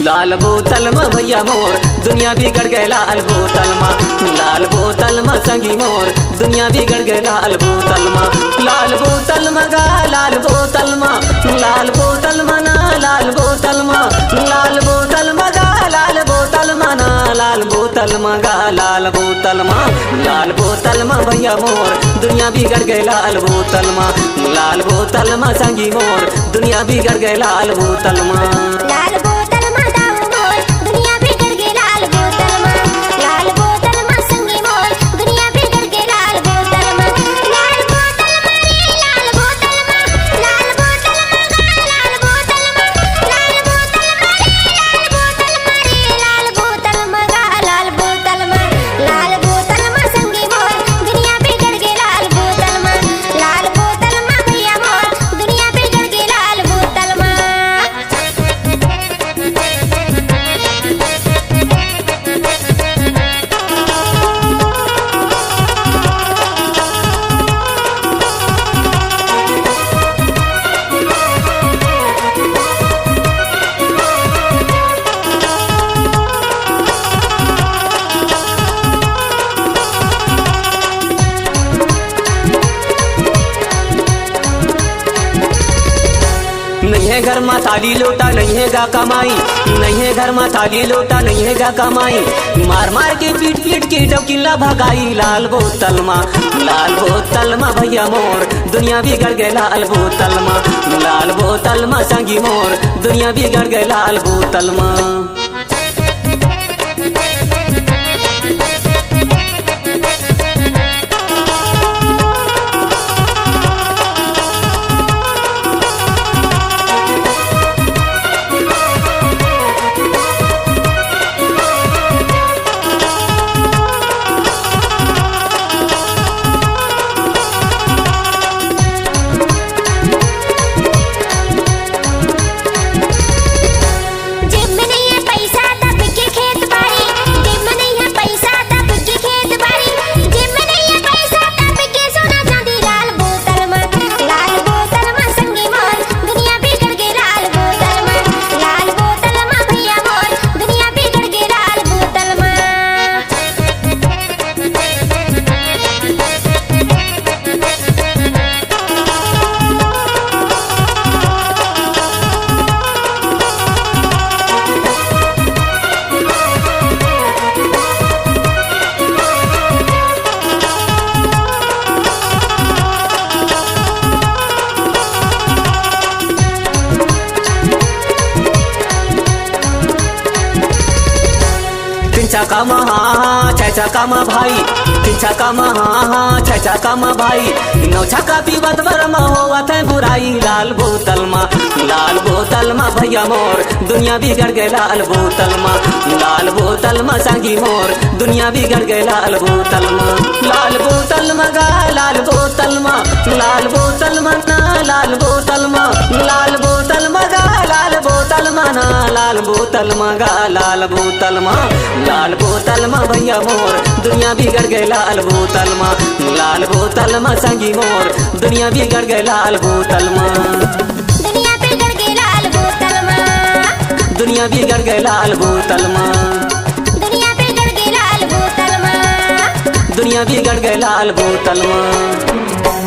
लाल बोतल में भैया मोर दुनिया बिगड़ गए लाल बोतल में। लाल बोतल में संगी मोर दुनिया बिगड़ गए लाल बोतल में। लाल बोतल में गा लाल बोतल में, लाल बोतल में ना लाल बोतल में, लाल बोतल में गा लाल बोतल में ना लाल बोतल में गा लाल बोतल में। लाल बोतल में भैया मोर दुनिया बिगड़ गए लाल बोतल में। लाल बोतल में संगी मोर दुनिया बिगड़ गए लाल बोतल में। लाल बोतल में दाऊ मोर दुनिया बिगड़ गई लाल बोतल में। लाल बोतल में संगी मोर दुनिया बिगड़ गई लाल बोतल में। लाल बोतल में रे लाल बोतल में, लाल बोतल में लाल बोतल में, लाल बोतल में रे लाल बोतल में गा लाल बोतल में। लाल बोतल में संगी मोर दुनिया बिगड़ गई लाल बोतल में। लाल बोतल में भैया मोर दुनिया बिगड़ गई लाल बोतल में। नहीं है घर में थाली लोटा नहीं है गा कमाई, नहीं है घर में थाली लोटा नहीं है गा कमाई। मार मार के पीट पीट के डबकिला भगाई लाल बोतल में। लाल बोतल में भैया मोर दुनिया बिगड़ गए लाल बोतल में। लाल बोतल में संगी मोर दुनिया बिगड़ गए लाल बोतल में। जेब में नहीं है पैसा तब के खेत बाड़ी, जेब में नहीं है पैसा तब के खेत बाड़ी, जेब में नहीं है पैसा तब के सोना चांदी लाल बोतल में। लाल बोतल में संगी मोर दुनिया बिगड़ गई लाल बोतल में। लाल बोतल में भैया मोर दुनिया बिगड़ गई लाल बोतल में। तीन छक्का महा छह छक्का में भाई, तीन छक्का महा छह छक्का में भाई। नौ छक्का पीवत बरमा होवत है बुराई लाल बोतल में। लाल बोतल में भैया मोर दुनिया बिगड़ गए लाल बोतल में। लाल बोतल में संगी मोर दुनिया बिगड़ गए लाल बोतल में। लाल बोतल में गा लाल बोतल में, लाल बोतल में ना लाल बोतल में, लाल बोतल में गा लाल बोतल में ना लाल बोतल में गा लाल बोतल में। लाल बोतल में भैया मोर दुनिया बिगड़ गए लाल बोतल में। लाल बोतल में संगी मोर दुनिया बिगड़ गए लाल बोतल में। दुनिया बिगड़ गई लाल बोतल में। दुनिया बिगड़ गए लाल बोतल में। दुनिया बिगड़ गई लाल बोतल में। दुनिया बिगड़ गए लाल बोतल में।